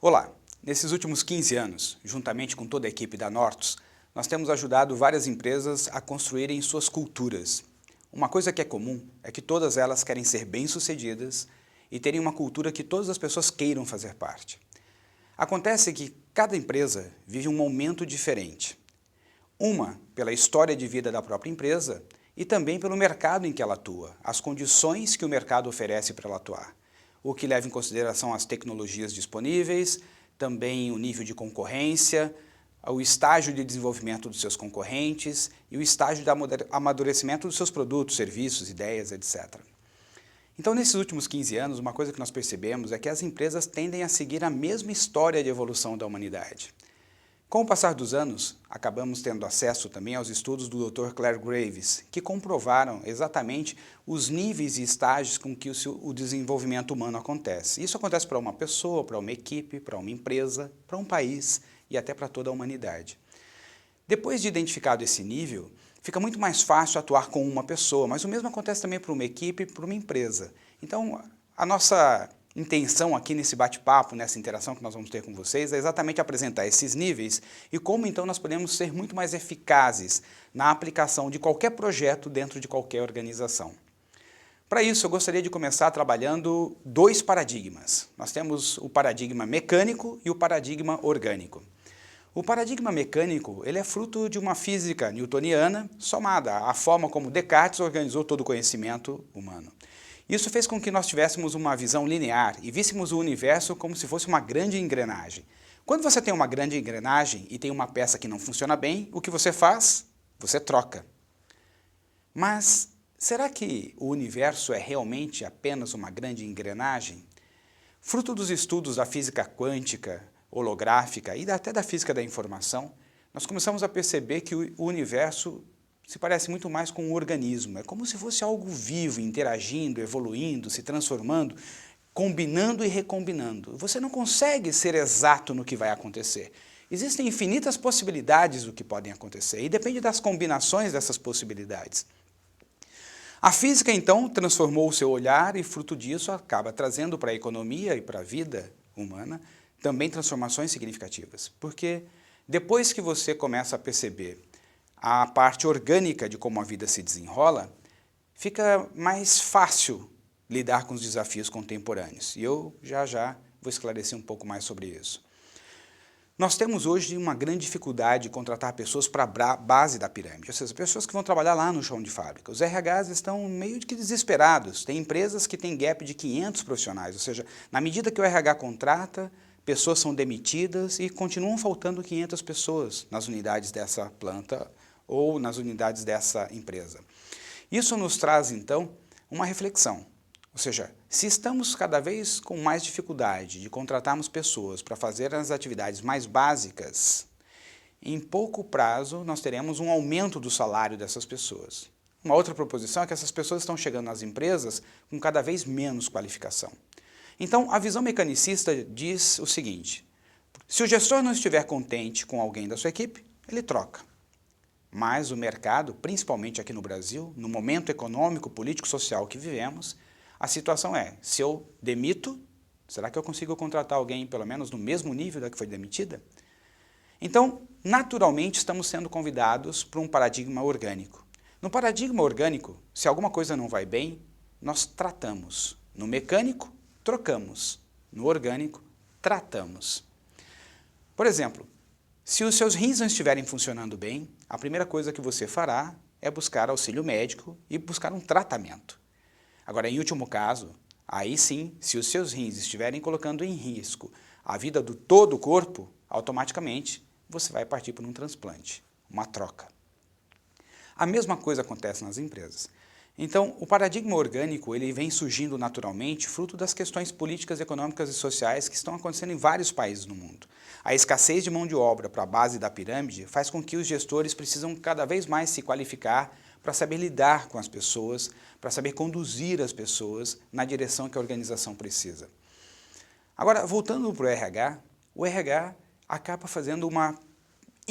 Olá! Nesses últimos 15 anos, juntamente com toda a equipe da Nortus, nós temos ajudado várias empresas a construírem suas culturas. Uma coisa que é comum é que todas elas querem ser bem-sucedidas e terem uma cultura que todas as pessoas queiram fazer parte. Acontece que cada empresa vive um momento diferente. Uma pela história de vida da própria empresa e também pelo mercado em que ela atua, as condições que o mercado oferece para ela atuar, o que leva em consideração as tecnologias disponíveis, também o nível de concorrência, o estágio de desenvolvimento dos seus concorrentes e o estágio de amadurecimento dos seus produtos, serviços, ideias, etc. Então, nesses últimos 15 anos, uma coisa que nós percebemos é que as empresas tendem a seguir a mesma história de evolução da humanidade. Com o passar dos anos, acabamos tendo acesso também aos estudos do Dr. Clare Graves, que comprovaram exatamente os níveis e estágios com que o desenvolvimento humano acontece. Isso acontece para uma pessoa, para uma equipe, para uma empresa, para um país e até para toda a humanidade. Depois de identificado esse nível, fica muito mais fácil atuar com uma pessoa, mas o mesmo acontece também para uma equipe e para uma empresa. Então, a nossa intenção aqui nesse bate-papo, nessa interação que nós vamos ter com vocês, é exatamente apresentar esses níveis e como então nós podemos ser muito mais eficazes na aplicação de qualquer projeto dentro de qualquer organização. Para isso, eu gostaria de começar trabalhando dois paradigmas. Nós temos o paradigma mecânico e o paradigma orgânico. O paradigma mecânico ele é fruto de uma física newtoniana somada à forma como Descartes organizou todo o conhecimento humano. Isso fez com que nós tivéssemos uma visão linear e víssemos o universo como se fosse uma grande engrenagem. Quando você tem uma grande engrenagem e tem uma peça que não funciona bem, o que você faz? Você troca. Mas será que o universo é realmente apenas uma grande engrenagem? Fruto dos estudos da física quântica, holográfica e até da física da informação, nós começamos a perceber que o universo se parece muito mais com um organismo. É como se fosse algo vivo, interagindo, evoluindo, se transformando, combinando e recombinando. Você não consegue ser exato no que vai acontecer. Existem infinitas possibilidades do que podem acontecer e depende das combinações dessas possibilidades. A física, então, transformou o seu olhar e, fruto disso, acaba trazendo para a economia e para a vida humana também transformações significativas. Porque depois que você começa a perceber a parte orgânica de como a vida se desenrola, fica mais fácil lidar com os desafios contemporâneos. E eu já vou esclarecer um pouco mais sobre isso. Nós temos hoje uma grande dificuldade de contratar pessoas para a base da pirâmide, ou seja, pessoas que vão trabalhar lá no chão de fábrica. Os RHs estão meio que desesperados. Tem empresas que têm gap de 500 profissionais, ou seja, na medida que o RH contrata, pessoas são demitidas e continuam faltando 500 pessoas nas unidades dessa planta ou nas unidades dessa empresa. Isso nos traz, então, uma reflexão. Ou seja, se estamos cada vez com mais dificuldade de contratarmos pessoas para fazer as atividades mais básicas, em pouco prazo nós teremos um aumento do salário dessas pessoas. Uma outra proposição é que essas pessoas estão chegando nas empresas com cada vez menos qualificação. Então, a visão mecanicista diz o seguinte: se o gestor não estiver contente com alguém da sua equipe, ele troca. Mas o mercado, principalmente aqui no Brasil, no momento econômico, político, social que vivemos, a situação é, se eu demito, será que eu consigo contratar alguém pelo menos no mesmo nível da que foi demitida? Então, naturalmente, estamos sendo convidados para um paradigma orgânico. No paradigma orgânico, se alguma coisa não vai bem, nós tratamos. No mecânico, trocamos. No orgânico, tratamos. Por exemplo, se os seus rins não estiverem funcionando bem, a primeira coisa que você fará é buscar auxílio médico e buscar um tratamento. Agora, em último caso, aí sim, se os seus rins estiverem colocando em risco a vida do todo o corpo, automaticamente você vai partir para um transplante, uma troca. A mesma coisa acontece nas empresas. Então, o paradigma orgânico ele vem surgindo naturalmente fruto das questões políticas, econômicas e sociais que estão acontecendo em vários países no mundo. A escassez de mão de obra para a base da pirâmide faz com que os gestores precisam cada vez mais se qualificar para saber lidar com as pessoas, para saber conduzir as pessoas na direção que a organização precisa. Agora, voltando para o RH acaba fazendo uma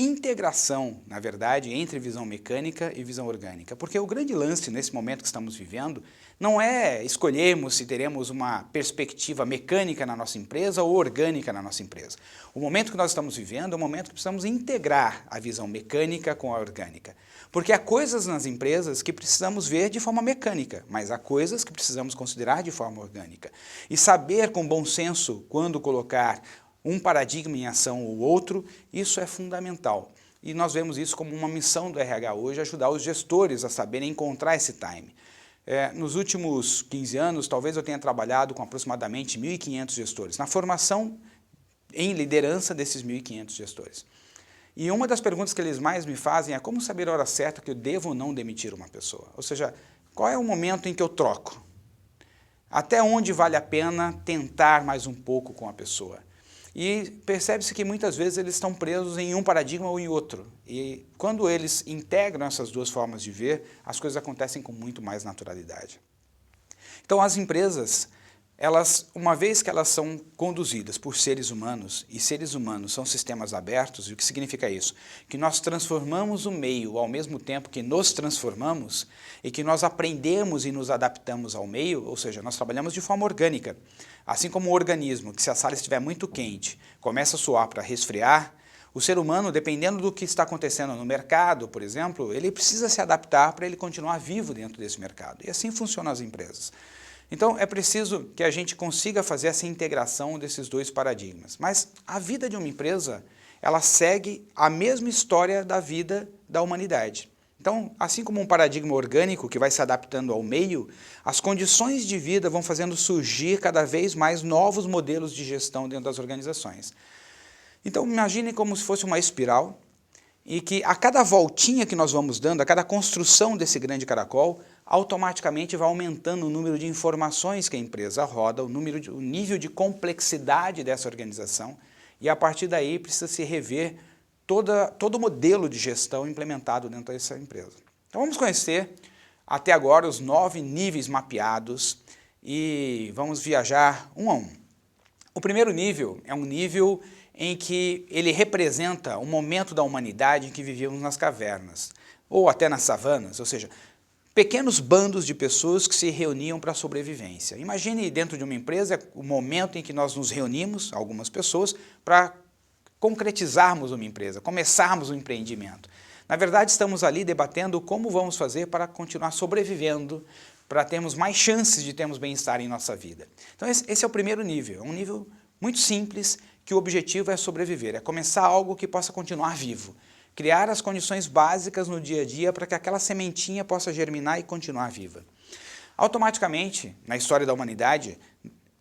integração, na verdade, entre visão mecânica e visão orgânica. Porque o grande lance nesse momento que estamos vivendo não é escolhermos se teremos uma perspectiva mecânica na nossa empresa ou orgânica na nossa empresa. O momento que nós estamos vivendo é um momento que precisamos integrar a visão mecânica com a orgânica. Porque há coisas nas empresas que precisamos ver de forma mecânica, mas há coisas que precisamos considerar de forma orgânica. E saber com bom senso quando colocar um paradigma em ação ou outro, isso é fundamental. E nós vemos isso como uma missão do RH hoje, ajudar os gestores a saberem encontrar esse time. Nos últimos 15 anos, talvez eu tenha trabalhado com aproximadamente 1.500 gestores, na formação em liderança desses 1.500 gestores. E uma das perguntas que eles mais me fazem é como saber a hora certa que eu devo ou não demitir uma pessoa. Ou seja, qual é o momento em que eu troco? Até onde vale a pena tentar mais um pouco com a pessoa? E percebe-se que muitas vezes eles estão presos em um paradigma ou em outro. E quando eles integram essas duas formas de ver, as coisas acontecem com muito mais naturalidade. Então as empresas, uma vez que elas são conduzidas por seres humanos, e seres humanos são sistemas abertos, e o que significa isso? Que nós transformamos o meio ao mesmo tempo que nos transformamos, e que nós aprendemos e nos adaptamos ao meio, ou seja, nós trabalhamos de forma orgânica. Assim como o organismo, que se a sala estiver muito quente, começa a suar para resfriar, o ser humano, dependendo do que está acontecendo no mercado, por exemplo, ele precisa se adaptar para ele continuar vivo dentro desse mercado. E assim funcionam as empresas. Então, é preciso que a gente consiga fazer essa integração desses dois paradigmas. Mas a vida de uma empresa, ela segue a mesma história da vida da humanidade. Então, assim como um paradigma orgânico que vai se adaptando ao meio, as condições de vida vão fazendo surgir cada vez mais novos modelos de gestão dentro das organizações. Então, imagine como se fosse uma espiral e que a cada voltinha que nós vamos dando, a cada construção desse grande caracol, automaticamente vai aumentando o número de informações que a empresa roda, o nível de complexidade dessa organização, e a partir daí precisa se rever todo o modelo de gestão implementado dentro dessa empresa. Então vamos conhecer até agora os 9 níveis mapeados e vamos viajar um a um. O primeiro nível é um nível em que ele representa um momento da humanidade em que vivíamos nas cavernas, ou até nas savanas, ou seja, pequenos bandos de pessoas que se reuniam para a sobrevivência. Imagine dentro de uma empresa o momento em que nós nos reunimos, algumas pessoas, para concretizarmos uma empresa, começarmos um empreendimento. Na verdade, estamos ali debatendo como vamos fazer para continuar sobrevivendo, para termos mais chances de termos bem-estar em nossa vida. Então esse é o primeiro nível, é um nível muito simples, que o objetivo é sobreviver, é começar algo que possa continuar vivo, criar as condições básicas no dia a dia para que aquela sementinha possa germinar e continuar viva. Automaticamente, na história da humanidade,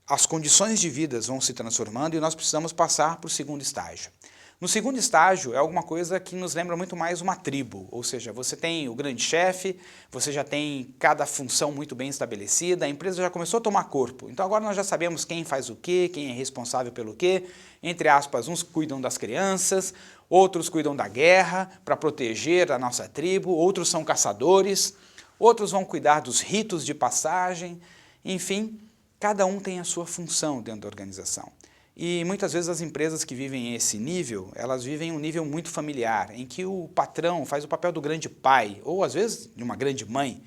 as condições de vida vão se transformando e nós precisamos passar para o segundo estágio. No segundo estágio é alguma coisa que nos lembra muito mais uma tribo, ou seja, você tem o grande chefe, você já tem cada função muito bem estabelecida, a empresa já começou a tomar corpo. Então agora nós já sabemos quem faz o quê, quem é responsável pelo quê, entre aspas, uns cuidam das crianças, outros cuidam da guerra para proteger a nossa tribo, outros são caçadores, outros vão cuidar dos ritos de passagem, enfim, cada um tem a sua função dentro da organização. E muitas vezes as empresas que vivem esse nível, elas vivem um nível muito familiar, em que o patrão faz o papel do grande pai, ou às vezes de uma grande mãe.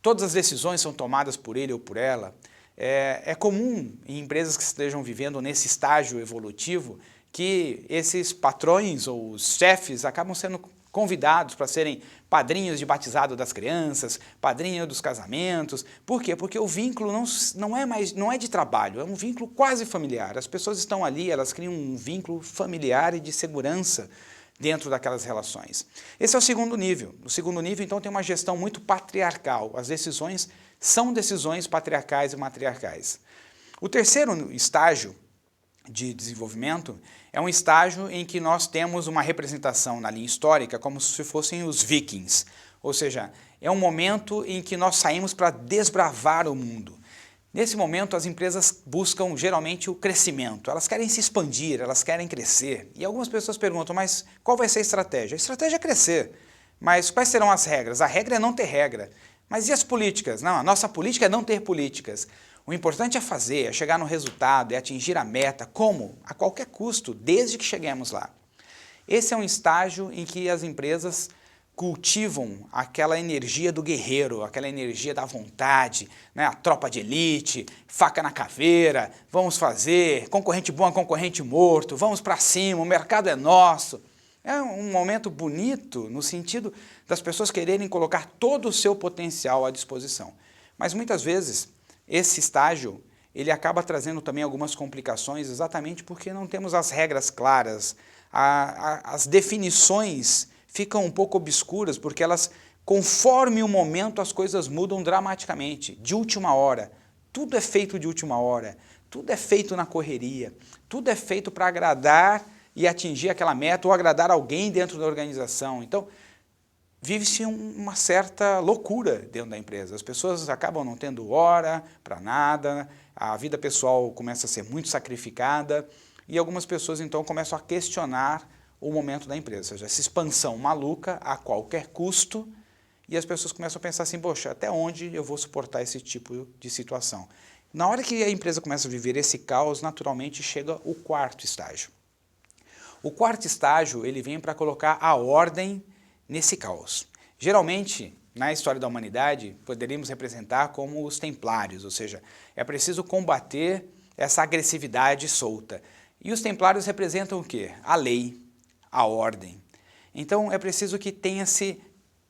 Todas as decisões são tomadas por ele ou por ela. É comum em empresas que estejam vivendo nesse estágio evolutivo que esses patrões ou os chefes acabam sendo convidados para serem padrinhos de batizado das crianças, padrinho dos casamentos. Por quê? Porque o vínculo não é de trabalho, é um vínculo quase familiar. As pessoas estão ali, elas criam um vínculo familiar e de segurança dentro daquelas relações. Esse é o segundo nível. O segundo nível, então, tem uma gestão muito patriarcal. As decisões são decisões patriarcais e matriarcais. O terceiro estágio de desenvolvimento é um estágio em que nós temos uma representação na linha histórica como se fossem os vikings, ou seja, é um momento em que nós saímos para desbravar o mundo. Nesse momento as empresas buscam geralmente o crescimento, elas querem se expandir, elas querem crescer. E algumas pessoas perguntam, mas qual vai ser a estratégia? A estratégia é crescer, mas quais serão as regras? A regra é não ter regra. Mas e as políticas? Não, a nossa política é não ter políticas. O importante é fazer, é chegar no resultado, é atingir a meta. Como? A qualquer custo, desde que cheguemos lá. Esse é um estágio em que as empresas cultivam aquela energia do guerreiro, aquela energia da vontade, né? A tropa de elite, faca na caveira, vamos fazer, concorrente bom é concorrente morto, vamos para cima, o mercado é nosso. É um momento bonito no sentido das pessoas quererem colocar todo o seu potencial à disposição. Mas muitas vezes esse estágio ele acaba trazendo também algumas complicações exatamente porque não temos as regras claras, as definições ficam um pouco obscuras porque elas, conforme o momento, as coisas mudam dramaticamente, de última hora. Tudo é feito de última hora, tudo é feito na correria, tudo é feito para agradar e atingir aquela meta ou agradar alguém dentro da organização. Então, vive-se uma certa loucura dentro da empresa. As pessoas acabam não tendo hora para nada, a vida pessoal começa a ser muito sacrificada e algumas pessoas então começam a questionar o momento da empresa, ou seja, essa expansão maluca a qualquer custo e as pessoas começam a pensar assim, poxa, até onde eu vou suportar esse tipo de situação? Na hora que a empresa começa a viver esse caos, naturalmente chega o quarto estágio. O quarto estágio ele vem para colocar a ordem nesse caos. Geralmente, na história da humanidade, poderíamos representar como os templários, ou seja, é preciso combater essa agressividade solta. E os templários representam o quê? A lei, a ordem. Então, é preciso que tenha-se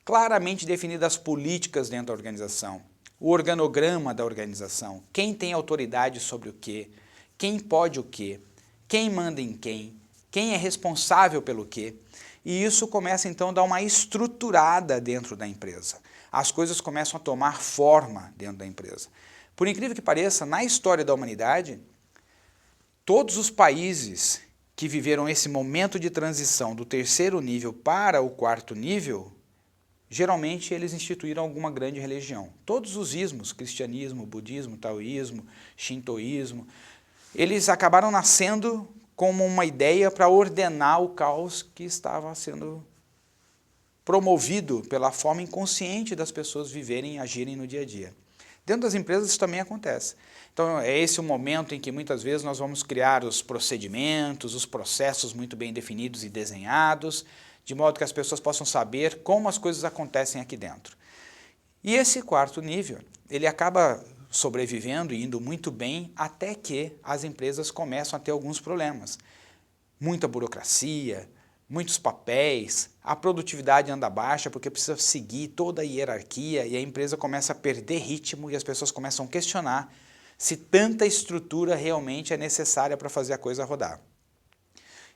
claramente definidas as políticas dentro da organização, o organograma da organização, quem tem autoridade sobre o quê, quem pode o quê, quem manda em quem é responsável pelo quê. E isso começa então a dar uma estruturada dentro da empresa. As coisas começam a tomar forma dentro da empresa. Por incrível que pareça, na história da humanidade, todos os países que viveram esse momento de transição do terceiro nível para o quarto nível, geralmente eles instituíram alguma grande religião. Todos os ismos, cristianismo, budismo, taoísmo, shintoísmo, eles acabaram nascendo como uma ideia para ordenar o caos que estava sendo promovido pela forma inconsciente das pessoas viverem e agirem no dia a dia. Dentro das empresas isso também acontece. Então é esse o momento em que muitas vezes nós vamos criar os procedimentos, os processos muito bem definidos e desenhados, de modo que as pessoas possam saber como as coisas acontecem aqui dentro. E esse quarto nível, ele acaba sobrevivendo e indo muito bem até que as empresas começam a ter alguns problemas. Muita burocracia, muitos papéis, a produtividade anda baixa porque precisa seguir toda a hierarquia e a empresa começa a perder ritmo e as pessoas começam a questionar se tanta estrutura realmente é necessária para fazer a coisa rodar.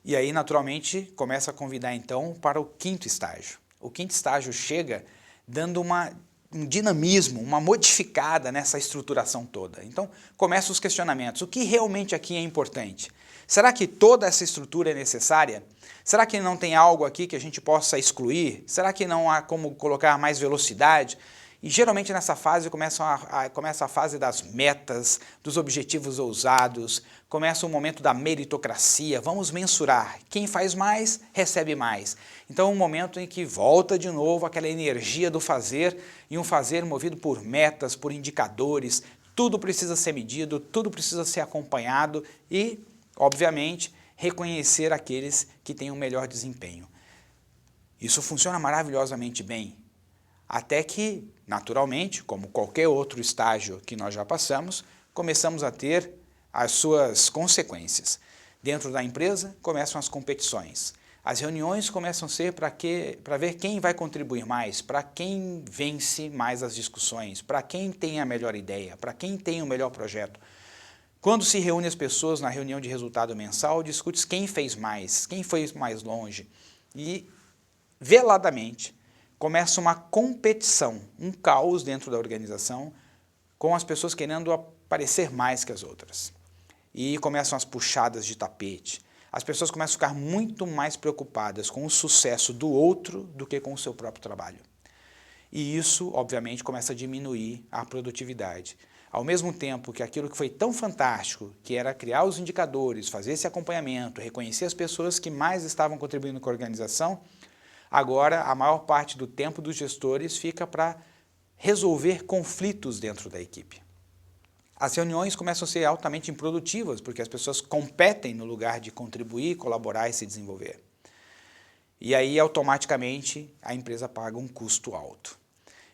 E aí, naturalmente, começa a convidar então para o quinto estágio. O quinto estágio chega dando um dinamismo, uma modificada nessa estruturação toda. Então, começam os questionamentos. O que realmente aqui é importante? Será que toda essa estrutura é necessária? Será que não tem algo aqui que a gente possa excluir? Será que não há como colocar mais velocidade? E geralmente nessa fase começa a fase das metas, dos objetivos ousados, começa o momento da meritocracia, vamos mensurar, quem faz mais, recebe mais. Então é um momento em que volta de novo aquela energia do fazer, e um fazer movido por metas, por indicadores, tudo precisa ser medido, tudo precisa ser acompanhado e, obviamente, reconhecer aqueles que têm um melhor desempenho. Isso funciona maravilhosamente bem. Até que, naturalmente, como qualquer outro estágio que nós já passamos, começamos a ter as suas consequências. Dentro da empresa, começam as competições. As reuniões começam a ser para ver quem vai contribuir mais, para quem vence mais as discussões, para quem tem a melhor ideia, para quem tem o melhor projeto. Quando se reúne as pessoas na reunião de resultado mensal, discute quem fez mais, quem foi mais longe. E, veladamente, começa uma competição, um caos dentro da organização, com as pessoas querendo aparecer mais que as outras. E começam as puxadas de tapete. As pessoas começam a ficar muito mais preocupadas com o sucesso do outro do que com o seu próprio trabalho. E isso, obviamente, começa a diminuir a produtividade. Ao mesmo tempo que aquilo que foi tão fantástico, que era criar os indicadores, fazer esse acompanhamento, reconhecer as pessoas que mais estavam contribuindo com a organização, agora, a maior parte do tempo dos gestores fica para resolver conflitos dentro da equipe. As reuniões começam a ser altamente improdutivas, porque as pessoas competem no lugar de contribuir, colaborar e se desenvolver. e aí automaticamente a empresa paga um custo alto.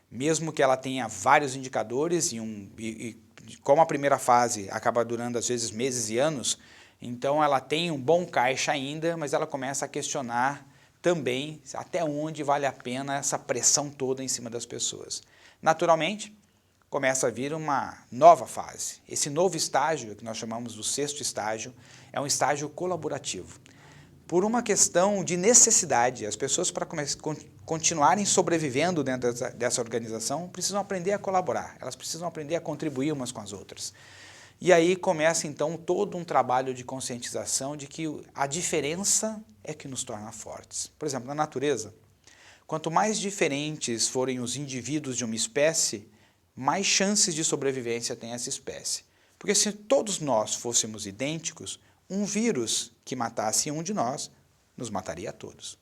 Mesmo que ela tenha vários indicadores e como a primeira fase acaba durando às vezes meses e anos, então ela tem um bom caixa ainda, mas ela começa a questionar também até onde vale a pena essa pressão toda em cima das pessoas. Naturalmente, começa a vir uma nova fase. Esse novo estágio, que nós chamamos do sexto estágio, é um estágio colaborativo. Por uma questão de necessidade, as pessoas para continuarem sobrevivendo dentro dessa organização precisam aprender a colaborar, elas precisam aprender a contribuir umas com as outras. E aí começa então todo um trabalho de conscientização de que a diferença é que nos torna fortes. Por exemplo, na natureza, quanto mais diferentes forem os indivíduos de uma espécie, mais chances de sobrevivência tem essa espécie. Porque se todos nós fôssemos idênticos, um vírus que matasse um de nós, nos mataria a todos.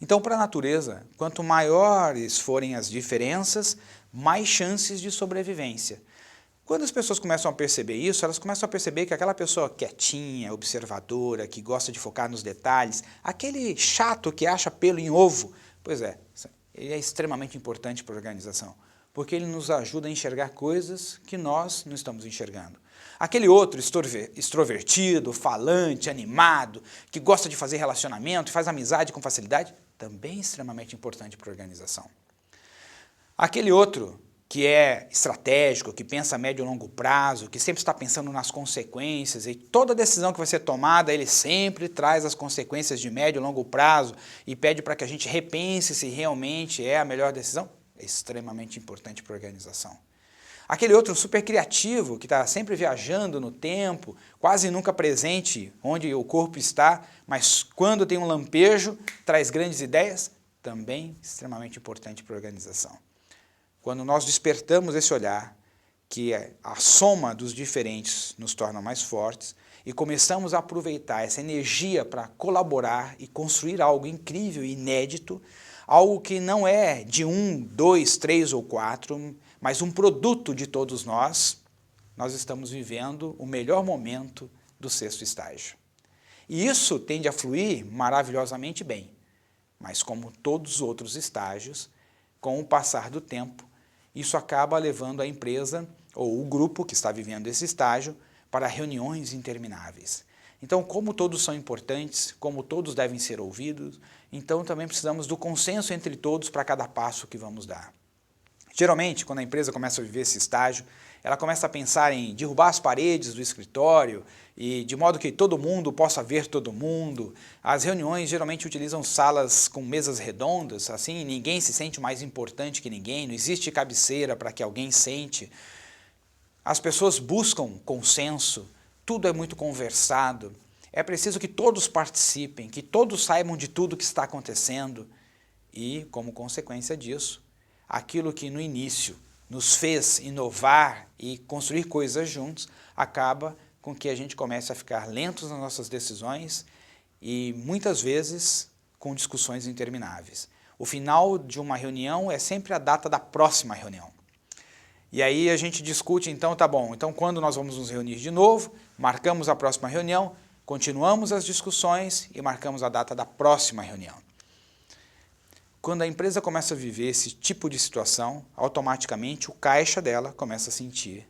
Então, para a natureza, quanto maiores forem as diferenças, mais chances de sobrevivência. Quando as pessoas começam a perceber isso, elas começam a perceber que aquela pessoa quietinha, observadora, que gosta de focar nos detalhes, aquele chato que acha pelo em ovo, pois é, ele é extremamente importante para a organização, porque ele nos ajuda a enxergar coisas que nós não estamos enxergando. Aquele outro extrovertido, falante, animado, que gosta de fazer relacionamento, faz amizade com facilidade, também é extremamente importante para a organização. Aquele outro que é estratégico, que pensa a médio e longo prazo, que sempre está pensando nas consequências, e toda decisão que vai ser tomada, ele sempre traz as consequências de médio e longo prazo e pede para que a gente repense se realmente é a melhor decisão, é extremamente importante para a organização. Aquele outro super criativo, que está sempre viajando no tempo, quase nunca presente onde o corpo está, mas quando tem um lampejo, traz grandes ideias, também extremamente importante para a organização. Quando nós despertamos esse olhar, que a soma dos diferentes nos torna mais fortes, e começamos a aproveitar essa energia para colaborar e construir algo incrível e inédito, algo que não é de 1, 2, 3 ou 4, mas um produto de todos nós, nós estamos vivendo o melhor momento do sexto estágio. E isso tende a fluir maravilhosamente bem, mas como todos os outros estágios, com o passar do tempo, isso acaba levando a empresa ou o grupo que está vivendo esse estágio para reuniões intermináveis. Então, como todos são importantes, como todos devem ser ouvidos, então também precisamos do consenso entre todos para cada passo que vamos dar. Geralmente, quando a empresa começa a viver esse estágio, ela começa a pensar em derrubar as paredes do escritório, e de modo que todo mundo possa ver todo mundo. As reuniões geralmente utilizam salas com mesas redondas, assim ninguém se sente mais importante que ninguém, não existe cabeceira para que alguém sente. As pessoas buscam consenso, tudo é muito conversado. É preciso que todos participem, que todos saibam de tudo que está acontecendo. E, como consequência disso, aquilo que no início nos fez inovar e construir coisas juntos, acaba com que a gente comece a ficar lentos nas nossas decisões e muitas vezes com discussões intermináveis. O final de uma reunião é sempre a data da próxima reunião. E aí a gente discute, então tá bom, então quando nós vamos nos reunir de novo, marcamos a próxima reunião, continuamos as discussões e marcamos a data da próxima reunião. Quando a empresa começa a viver esse tipo de situação, automaticamente o caixa dela começa a sentir.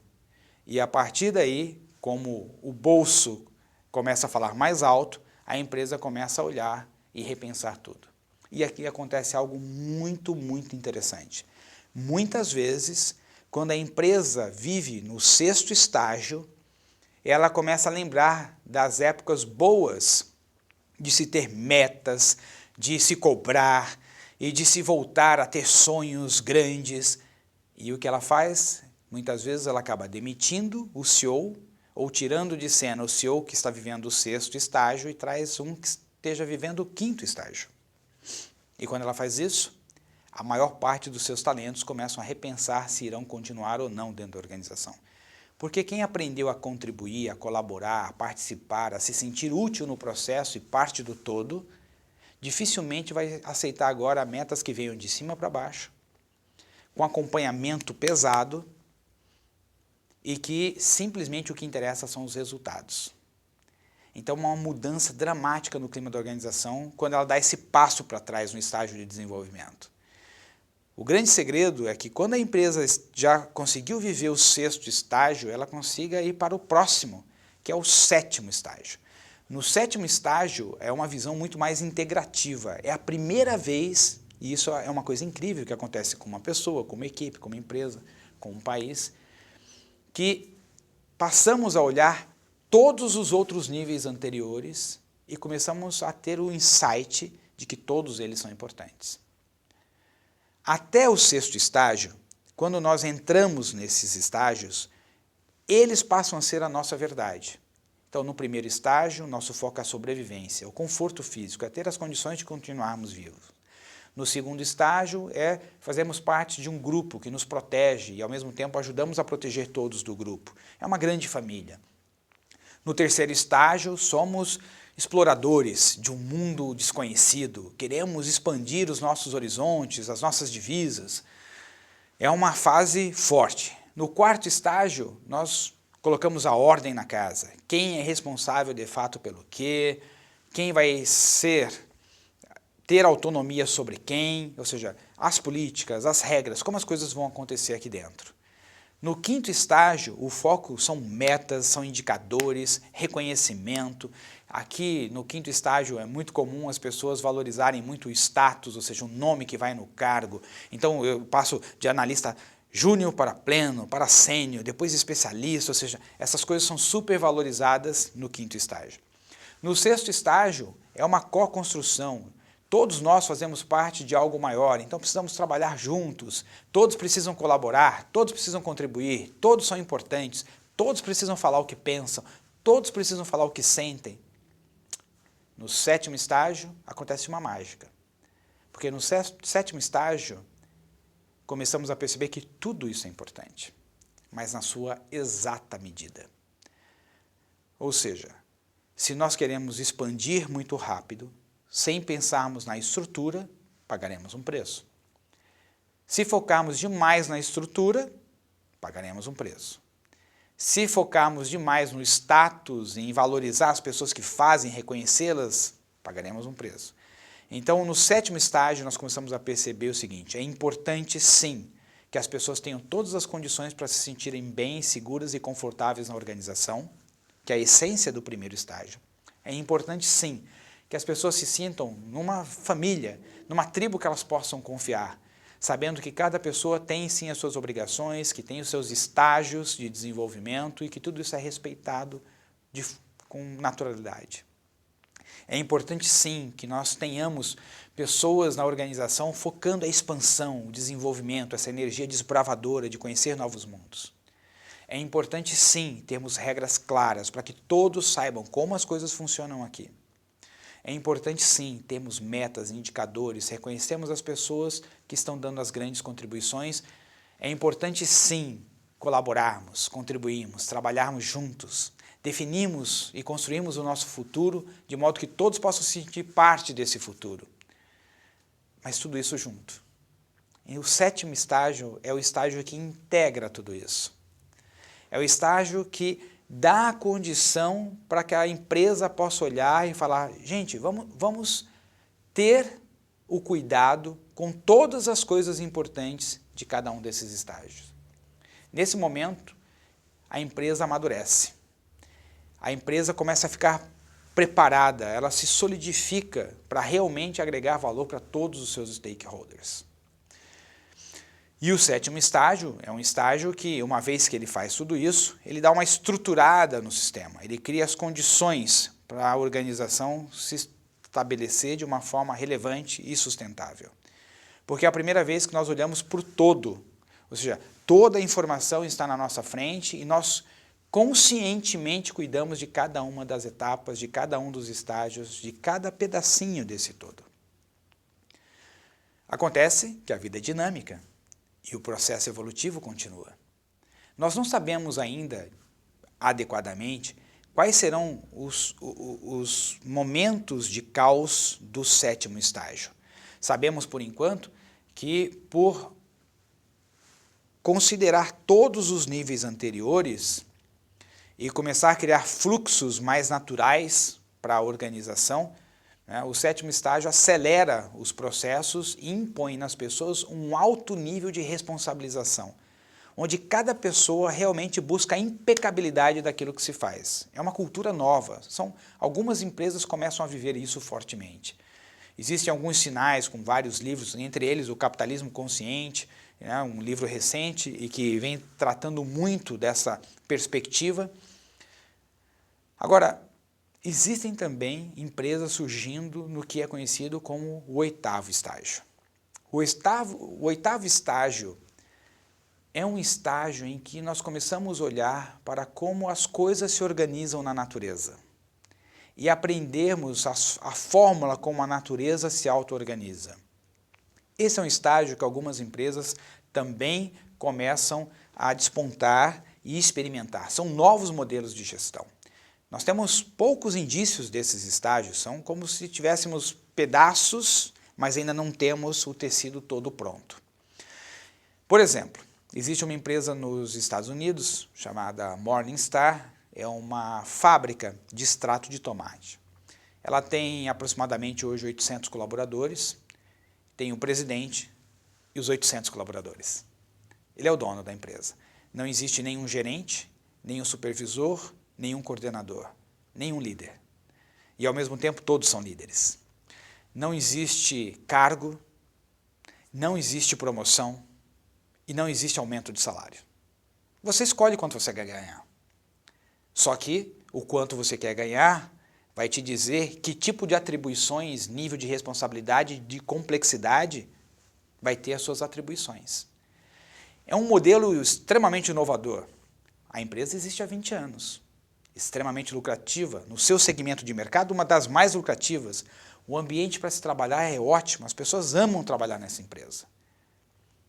E a partir daí, como o bolso começa a falar mais alto, a empresa começa a olhar e repensar tudo. E aqui acontece algo muito, muito interessante. Muitas vezes, quando a empresa vive no sexto estágio, ela começa a lembrar das épocas boas de se ter metas, de se cobrar, e de se voltar a ter sonhos grandes. E o que ela faz? Muitas vezes ela acaba demitindo o CEO ou tirando de cena o CEO que está vivendo o sexto estágio e traz um que esteja vivendo o quinto estágio. E quando ela faz isso, a maior parte dos seus talentos começam a repensar se irão continuar ou não dentro da organização. Porque quem aprendeu a contribuir, a colaborar, a participar, a se sentir útil no processo e parte do todo, dificilmente vai aceitar agora metas que venham de cima para baixo, com acompanhamento pesado e que simplesmente o que interessa são os resultados. Então, uma mudança dramática no clima da organização quando ela dá esse passo para trás no estágio de desenvolvimento. O grande segredo é que quando a empresa já conseguiu viver o 6º estágio, ela consiga ir para o próximo, que é o 7º estágio. No 7º estágio é uma visão muito mais integrativa. É a primeira vez, e isso é uma coisa incrível que acontece com uma pessoa, com uma equipe, com uma empresa, com um país, que passamos a olhar todos os outros níveis anteriores e começamos a ter o insight de que todos eles são importantes. Até o 6º estágio, quando nós entramos nesses estágios, eles passam a ser a nossa verdade. Então, no primeiro estágio, nosso foco é a sobrevivência, o conforto físico, é ter as condições de continuarmos vivos. No 2º estágio, fazemos parte de um grupo que nos protege e, ao mesmo tempo, ajudamos a proteger todos do grupo. É uma grande família. No 3º estágio, somos exploradores de um mundo desconhecido, queremos expandir os nossos horizontes, as nossas divisas. É uma fase forte. No 4º estágio, nós colocamos a ordem na casa. Quem é responsável de fato pelo quê? Quem vai ter autonomia sobre quem? Ou seja, as políticas, as regras, como as coisas vão acontecer aqui dentro. No 5º estágio, o foco são metas, são indicadores, reconhecimento. Aqui, no 5º estágio, é muito comum as pessoas valorizarem muito o status, ou seja, o nome que vai no cargo. Então, eu passo de analista júnior para pleno, para sênior, depois especialista, ou seja, essas coisas são super valorizadas no 5º estágio. No 6º estágio, é uma co-construção. Todos nós fazemos parte de algo maior, então precisamos trabalhar juntos, todos precisam colaborar, todos precisam contribuir, todos são importantes, todos precisam falar o que pensam, todos precisam falar o que sentem. No 7º estágio, acontece uma mágica, porque no 7º estágio, começamos a perceber que tudo isso é importante, mas na sua exata medida. Ou seja, se nós queremos expandir muito rápido, sem pensarmos na estrutura, pagaremos um preço. Se focarmos demais na estrutura, pagaremos um preço. Se focarmos demais no status, em valorizar as pessoas que fazem, reconhecê-las, pagaremos um preço. Então, no 7º estágio, nós começamos a perceber o seguinte: é importante, sim, que as pessoas tenham todas as condições para se sentirem bem, seguras e confortáveis na organização, que é a essência do primeiro estágio. É importante, sim, que as pessoas se sintam numa família, numa tribo que elas possam confiar, sabendo que cada pessoa tem sim as suas obrigações, que tem os seus estágios de desenvolvimento e que tudo isso é respeitado com naturalidade. É importante sim que nós tenhamos pessoas na organização focando a expansão, o desenvolvimento, essa energia desbravadora de conhecer novos mundos. É importante sim termos regras claras para que todos saibam como as coisas funcionam aqui. É importante sim termos metas, indicadores, reconhecemos as pessoas que estão dando as grandes contribuições. É importante sim colaborarmos, contribuirmos, trabalharmos juntos, definimos e construímos o nosso futuro de modo que todos possam sentir parte desse futuro. Mas tudo isso junto. E o 7º estágio é o estágio que integra tudo isso. É o estágio que dá a condição para que a empresa possa olhar e falar: gente, vamos ter o cuidado com todas as coisas importantes de cada um desses estágios. Nesse momento, a empresa amadurece. A empresa começa a ficar preparada, ela se solidifica para realmente agregar valor para todos os seus stakeholders. E o 7º estágio é um estágio que, uma vez que ele faz tudo isso, ele dá uma estruturada no sistema, ele cria as condições para a organização se estabelecer de uma forma relevante e sustentável. Porque é a primeira vez que nós olhamos por todo, ou seja, toda a informação está na nossa frente e nós conscientemente cuidamos de cada uma das etapas, de cada um dos estágios, de cada pedacinho desse todo. Acontece que a vida é dinâmica. E o processo evolutivo continua. Nós não sabemos ainda, adequadamente, quais serão os momentos de caos do 7º estágio. Sabemos, por enquanto, que por considerar todos os níveis anteriores, e começar a criar fluxos mais naturais para a organização, né? O 7º estágio acelera os processos e impõe nas pessoas um alto nível de responsabilização, onde cada pessoa realmente busca a impecabilidade daquilo que se faz. É uma cultura nova, algumas empresas começam a viver isso fortemente. Existem alguns sinais com vários livros, entre eles o Capitalismo Consciente, né, um livro recente e que vem tratando muito dessa perspectiva. Agora, existem também empresas surgindo no que é conhecido como o 8º estágio. O 8º estágio é um estágio em que nós começamos a olhar para como as coisas se organizam na natureza e aprendermos a fórmula como a natureza se auto-organiza. Esse é um estágio que algumas empresas também começam a despontar e experimentar. São novos modelos de gestão. Nós temos poucos indícios desses estágios, são como se tivéssemos pedaços, mas ainda não temos o tecido todo pronto. Por exemplo, existe uma empresa nos Estados Unidos chamada Morningstar, é uma fábrica de extrato de tomate. Ela tem aproximadamente hoje 800 colaboradores, tem o presidente e os 800 colaboradores. Ele é o dono da empresa. Não existe nenhum gerente, nenhum supervisor, nenhum coordenador, nenhum líder. E ao mesmo tempo todos são líderes. Não existe cargo, não existe promoção e não existe aumento de salário. Você escolhe quanto você quer ganhar. Só que o quanto você quer ganhar vai te dizer que tipo de atribuições, nível de responsabilidade, de complexidade vai ter as suas atribuições. É um modelo extremamente inovador. A empresa existe há 20 anos, extremamente lucrativa, no seu segmento de mercado, uma das mais lucrativas. O ambiente para se trabalhar é ótimo, as pessoas amam trabalhar nessa empresa.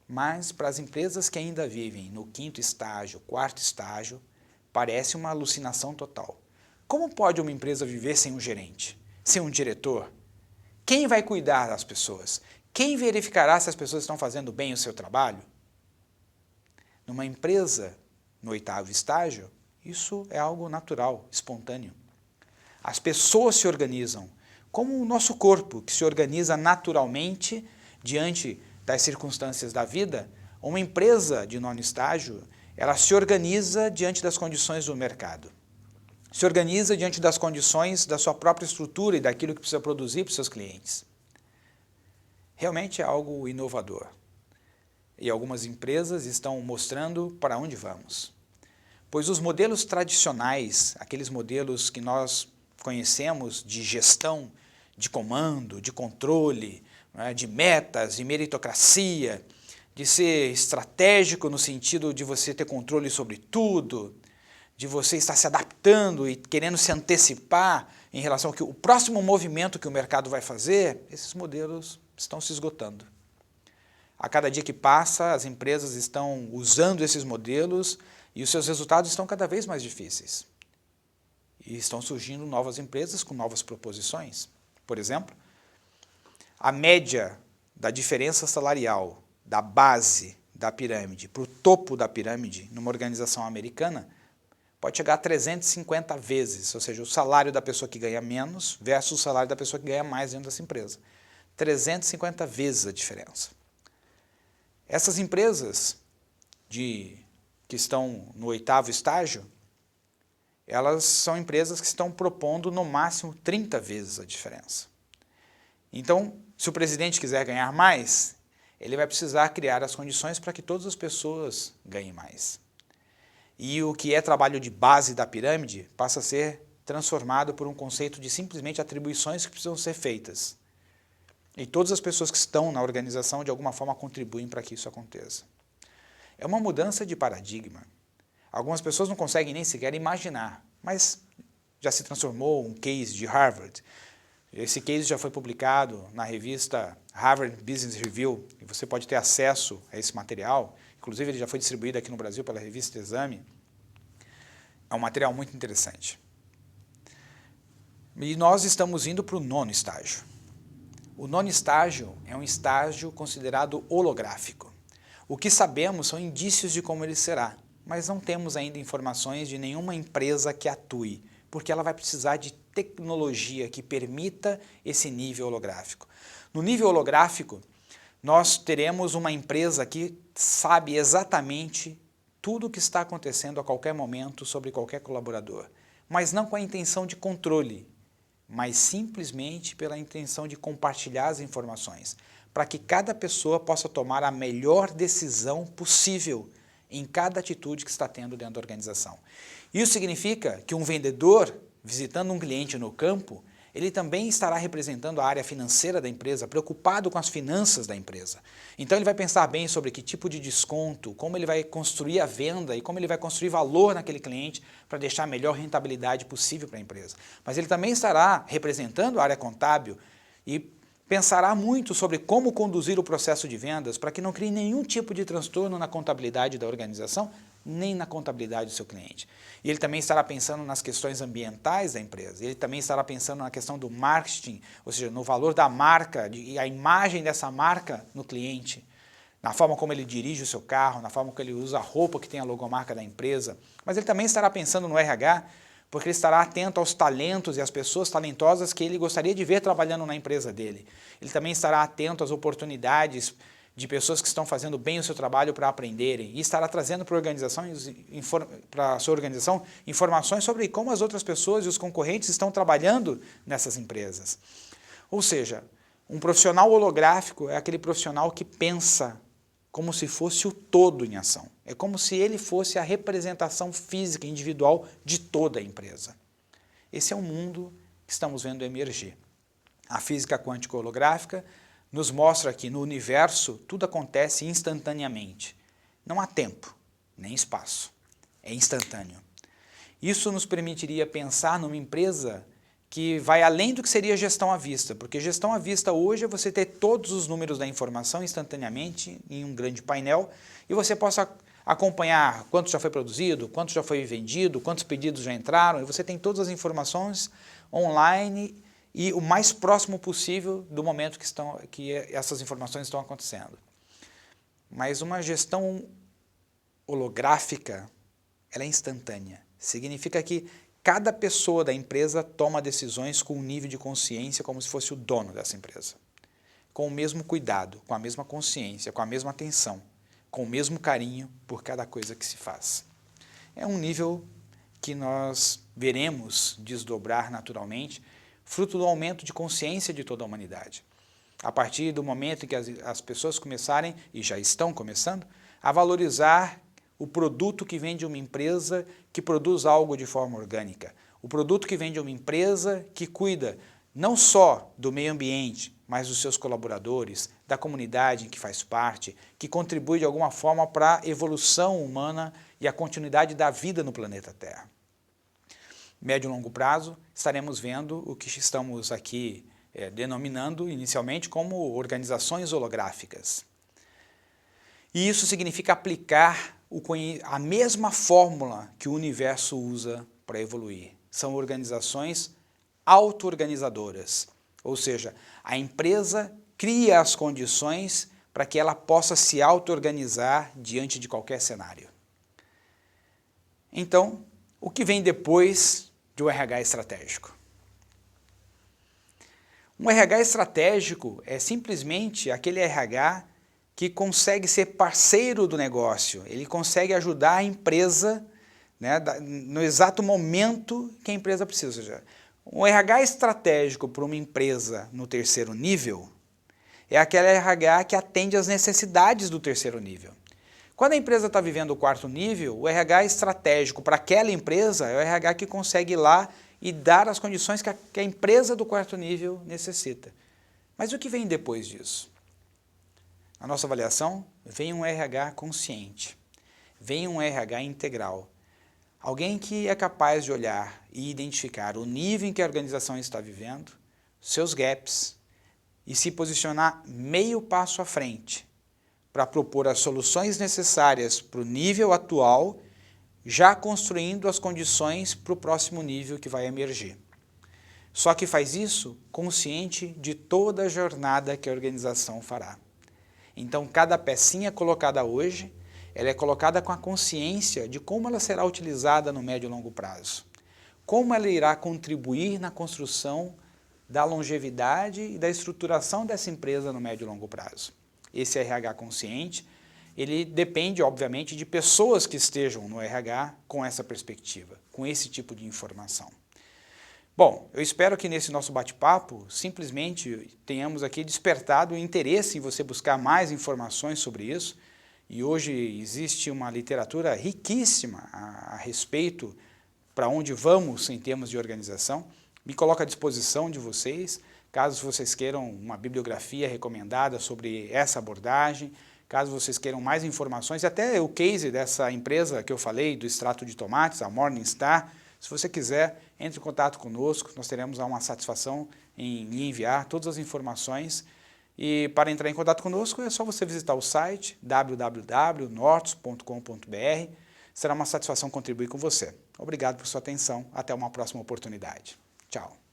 Mas para as empresas que ainda vivem no 5º estágio, 4º estágio, parece uma alucinação total. Como pode uma empresa viver sem um gerente, sem um diretor? Quem vai cuidar das pessoas? Quem verificará se as pessoas estão fazendo bem o seu trabalho? Numa empresa, no 8º estágio, isso é algo natural, espontâneo. As pessoas se organizam, como o nosso corpo, que se organiza naturalmente diante das circunstâncias da vida. Uma empresa de 9º estágio, ela se organiza diante das condições do mercado. Se organiza diante das condições da sua própria estrutura e daquilo que precisa produzir para os seus clientes. Realmente é algo inovador. E algumas empresas estão mostrando para onde vamos. Pois os modelos tradicionais, aqueles modelos que nós conhecemos de gestão, de comando, de controle, né, de metas, de meritocracia, de ser estratégico no sentido de você ter controle sobre tudo, de você estar se adaptando e querendo se antecipar em relação ao que o próximo movimento que o mercado vai fazer, esses modelos estão se esgotando. A cada dia que passa, as empresas estão usando esses modelos e os seus resultados estão cada vez mais difíceis. E estão surgindo novas empresas com novas proposições. Por exemplo, a média da diferença salarial da base da pirâmide para o topo da pirâmide numa organização americana pode chegar a 350 vezes, ou seja, o salário da pessoa que ganha menos versus o salário da pessoa que ganha mais dentro dessa empresa. 350 vezes a diferença. Essas empresas que estão no 8º estágio, elas são empresas que estão propondo no máximo 30 vezes a diferença. Então, se o presidente quiser ganhar mais, ele vai precisar criar as condições para que todas as pessoas ganhem mais. E o que é trabalho de base da pirâmide passa a ser transformado por um conceito de simplesmente atribuições que precisam ser feitas. E todas as pessoas que estão na organização, de alguma forma, contribuem para que isso aconteça. É uma mudança de paradigma. Algumas pessoas não conseguem nem sequer imaginar, mas já se transformou um case de Harvard. Esse case já foi publicado na revista Harvard Business Review, e você pode ter acesso a esse material. Inclusive, ele já foi distribuído aqui no Brasil pela revista Exame. É um material muito interessante. E nós estamos indo para o 9º estágio. O 9º estágio é um estágio considerado holográfico. O que sabemos são indícios de como ele será, mas não temos ainda informações de nenhuma empresa que atue, porque ela vai precisar de tecnologia que permita esse nível holográfico. No nível holográfico, nós teremos uma empresa que sabe exatamente tudo o que está acontecendo a qualquer momento sobre qualquer colaborador, mas não com a intenção de controle, mas simplesmente pela intenção de compartilhar as informações, para que cada pessoa possa tomar a melhor decisão possível em cada atitude que está tendo dentro da organização. Isso significa que um vendedor, visitando um cliente no campo, ele também estará representando a área financeira da empresa, preocupado com as finanças da empresa. Então ele vai pensar bem sobre que tipo de desconto, como ele vai construir a venda e como ele vai construir valor naquele cliente para deixar a melhor rentabilidade possível para a empresa. Mas ele também estará representando a área contábil e pensará muito sobre como conduzir o processo de vendas para que não crie nenhum tipo de transtorno na contabilidade da organização, nem na contabilidade do seu cliente. E ele também estará pensando nas questões ambientais da empresa, ele também estará pensando na questão do marketing, ou seja, no valor da marca e a imagem dessa marca no cliente, na forma como ele dirige o seu carro, na forma como ele usa a roupa que tem a logomarca da empresa. Mas ele também estará pensando no RH, porque ele estará atento aos talentos e às pessoas talentosas que ele gostaria de ver trabalhando na empresa dele. Ele também estará atento às oportunidades de pessoas que estão fazendo bem o seu trabalho para aprenderem e estará trazendo para a sua organização informações sobre como as outras pessoas e os concorrentes estão trabalhando nessas empresas. Ou seja, um profissional holográfico é aquele profissional que pensa como se fosse o todo em ação. É como se ele fosse a representação física individual de toda a empresa. Esse é o mundo que estamos vendo emergir. A física quântica holográfica nos mostra que no universo tudo acontece instantaneamente. Não há tempo, nem espaço. É instantâneo. Isso nos permitiria pensar numa empresa que vai além do que seria gestão à vista, porque gestão à vista hoje é você ter todos os números da informação instantaneamente em um grande painel e você possa acompanhar quanto já foi produzido, quanto já foi vendido, quantos pedidos já entraram, e você tem todas as informações online e o mais próximo possível do momento que essas informações estão acontecendo. Mas uma gestão holográfica, ela é instantânea. Significa que cada pessoa da empresa toma decisões com um nível de consciência como se fosse o dono dessa empresa. Com o mesmo cuidado, com a mesma consciência, com a mesma atenção, com o mesmo carinho por cada coisa que se faz. É um nível que nós veremos desdobrar naturalmente, fruto do aumento de consciência de toda a humanidade. A partir do momento em que as pessoas começarem, e já estão começando, a valorizar o produto que vem de uma empresa que produz algo de forma orgânica. O produto que vem de uma empresa que cuida não só do meio ambiente, mas dos seus colaboradores, da comunidade em que faz parte, que contribui de alguma forma para a evolução humana e a continuidade da vida no planeta Terra. Médio e longo prazo, estaremos vendo o que estamos aqui denominando inicialmente como organizações holográficas. E isso significa aplicar a mesma fórmula que o universo usa para evoluir. São organizações auto-organizadoras, ou seja, a empresa cria as condições para que ela possa se auto-organizar diante de qualquer cenário. Então, o que vem depois de um RH estratégico? Um RH estratégico é simplesmente aquele RH que consegue ser parceiro do negócio, ele consegue ajudar a empresa, né, no exato momento que a empresa precisa. Ou seja, um RH estratégico para uma empresa no terceiro nível é aquele RH que atende às necessidades do terceiro nível. Quando a empresa está vivendo o quarto nível, o RH estratégico para aquela empresa é o RH que consegue ir lá e dar as condições que a empresa do quarto nível necessita. Mas o que vem depois disso? Na nossa avaliação, vem um RH consciente, vem um RH integral. Alguém que é capaz de olhar e identificar o nível em que a organização está vivendo, seus gaps, e se posicionar meio passo à frente para propor as soluções necessárias para o nível atual, já construindo as condições para o próximo nível que vai emergir. Só que faz isso consciente de toda a jornada que a organização fará. Então, cada pecinha colocada hoje ela é colocada com a consciência de como ela será utilizada no médio e longo prazo. Como ela irá contribuir na construção da longevidade e da estruturação dessa empresa no médio e longo prazo. Esse RH consciente, ele depende, obviamente, de pessoas que estejam no RH com essa perspectiva, com esse tipo de informação. Bom, eu espero que nesse nosso bate-papo, simplesmente tenhamos aqui despertado o interesse em você buscar mais informações sobre isso, e hoje existe uma literatura riquíssima a respeito para onde vamos em termos de organização. Me coloco à disposição de vocês, caso vocês queiram uma bibliografia recomendada sobre essa abordagem, caso vocês queiram mais informações, até o case dessa empresa que eu falei, do extrato de tomates, a Morningstar. Se você quiser, entre em contato conosco, nós teremos uma satisfação em lhe enviar todas as informações. E para entrar em contato conosco é só você visitar o site www.nortos.com.br. Será uma satisfação contribuir com você. Obrigado por sua atenção. Até uma próxima oportunidade. Tchau.